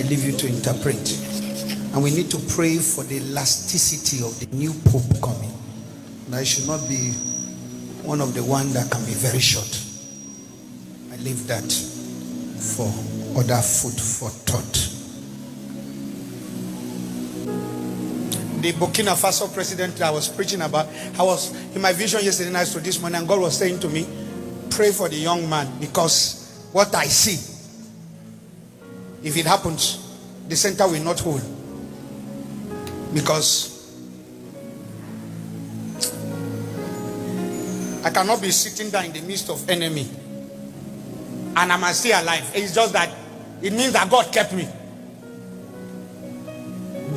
I leave you to interpret. And we need to pray for the elasticity of the new Pope coming. That should not be one of the ones that can be very short. I leave that for other food for thought. The Burkina Faso president that I was preaching about, I was in my vision yesterday night to this morning, and God was saying to me, pray for the young man, because what I see, if it happens, the center will not hold. Because I cannot be sitting there in the midst of enemy and I'm still alive. It's just that it means that God kept me.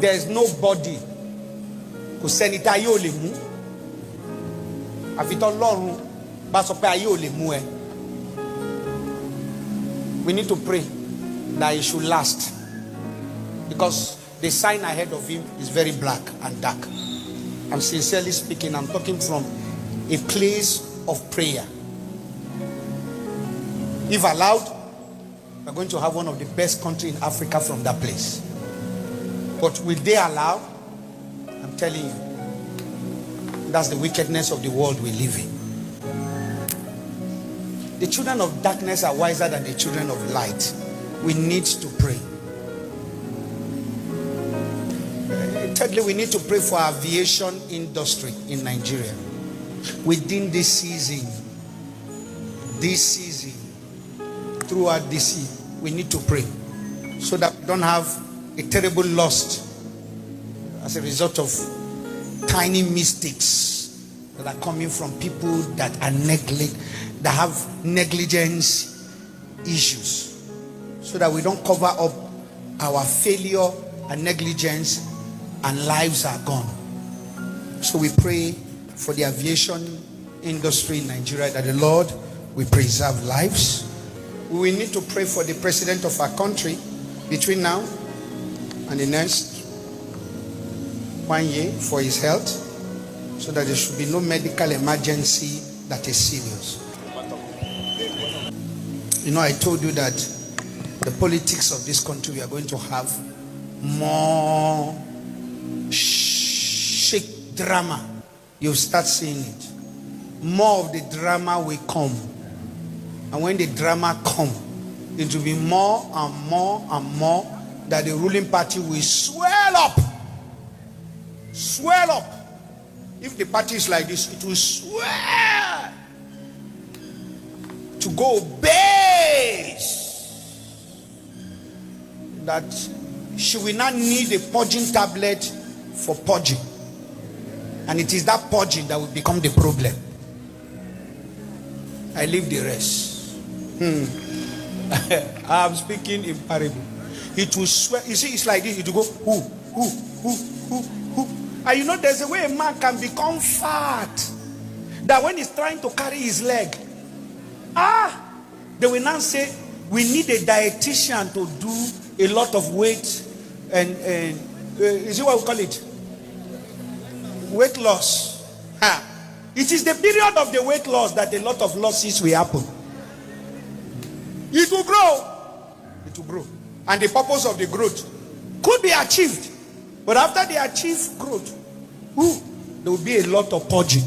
There's nobody who send it ayo le mu. Afito Ọlọ́run bá sọ pé ayo le mu ẹ. We need to pray that it should last, because the sign ahead of him is very black and dark. I'm sincerely speaking, I'm talking from a place of prayer. If allowed, we're going to have one of the best countries in Africa from that place. But will they allow? I'm telling you, that's the wickedness of the world we live in. The children of darkness are wiser than the children of light. We need to pray. Thirdly, we need to pray for our aviation industry in Nigeria. Within this season, throughout this year, we need to pray so that we don't have a terrible loss as a result of tiny mistakes that are coming from people that are that have negligence issues, so that we don't cover up our failure and negligence and lives are gone. So we pray for the aviation industry in Nigeria, that the Lord will preserve lives. We need to pray for the president of our country between now and the next 1 year for his health, so that there should be no medical emergency that is serious. You know, I told you that the politics of this country, we are going to have more shake drama. You'll start seeing it. More of the drama will come. And when the drama comes, it will be more and more and more that the ruling party will swell up. Swell up. If the party is like this, it will swell to go base. That she will not need a purging tablet for purging. And it is that purging that will become the problem. I leave the rest. I'm speaking in parable. It will swear. You see, it's like this. It will go who. And you know, there's a way a man can become fat, that when he's trying to carry his leg, they will now say, we need a dietitian to do a lot of weight and is it what we call it? Weight loss. It is the period of the weight loss that a lot of losses will happen. It will grow. It will grow. And the purpose of the growth could be achieved. But after they achieve growth, there will be a lot of purging.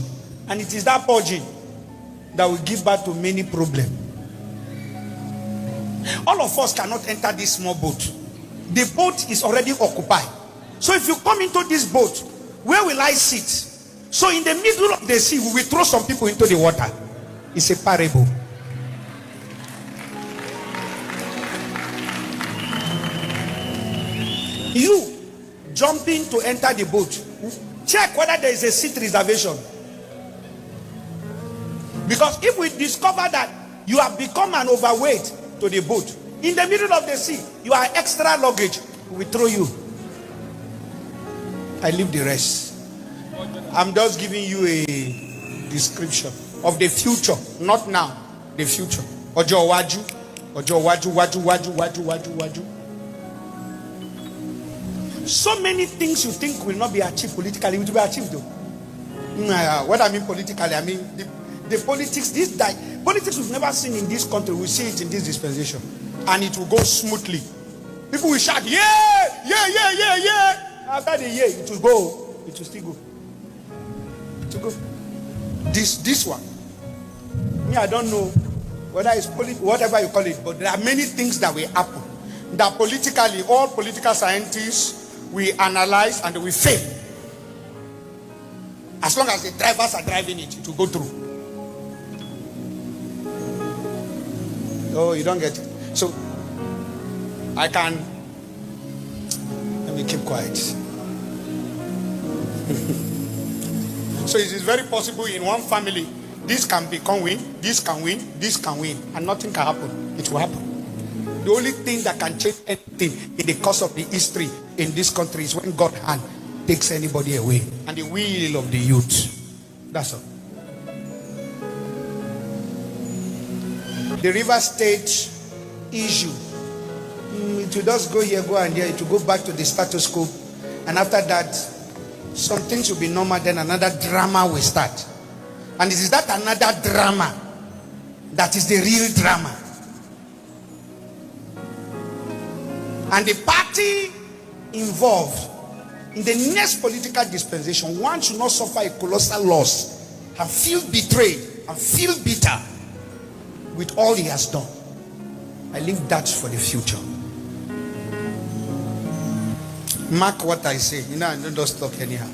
And it is that purging that will give birth to many problems. All of us cannot enter this small boat. The boat is already occupied. So if you come into this boat, where will I sit? So in the middle of the sea, we will throw some people into the water. It's a parable. You jumping to enter the boat, check whether there is a seat reservation. Because if we discover that you have become an overweight to the boat, in the middle of the sea, you are extra luggage, we throw you. I leave the rest. I'm just giving you a description of the future, not now, the future. Ojo waju, waju. So many things you think will not be achieved politically, will be achieved though. What I mean politically, I mean the politics, politics we've never seen in this country, we see it in this dispensation. And it will go smoothly. People will shout, yeah, yeah, yeah, yeah, yeah. After the year, it will go. It will still go. It will go. This one. Me, I don't know whether it's whatever you call it, but there are many things that will happen. That politically, all political scientists will analyze and we fail. As long as the drivers are driving it, it will go through. Oh, you don't get it. So, let me keep quiet. So it is very possible in one family, this can become win, this can win, this can win, and nothing can happen. It will happen. The only thing that can change anything in the course of the history in this country is when God's hand takes anybody away, and the will of the youth. That's all. The River State issue, it will just go here, go and there. It will go back to the status quo, and after that, some things will be normal. Then another drama will start, and it is that another drama that is the real drama. And the party involved in the next political dispensation, one should not suffer a colossal loss and feel betrayed and feel bitter with all he has done. I leave that for the future. Mark what I say. I don't just talk anyhow.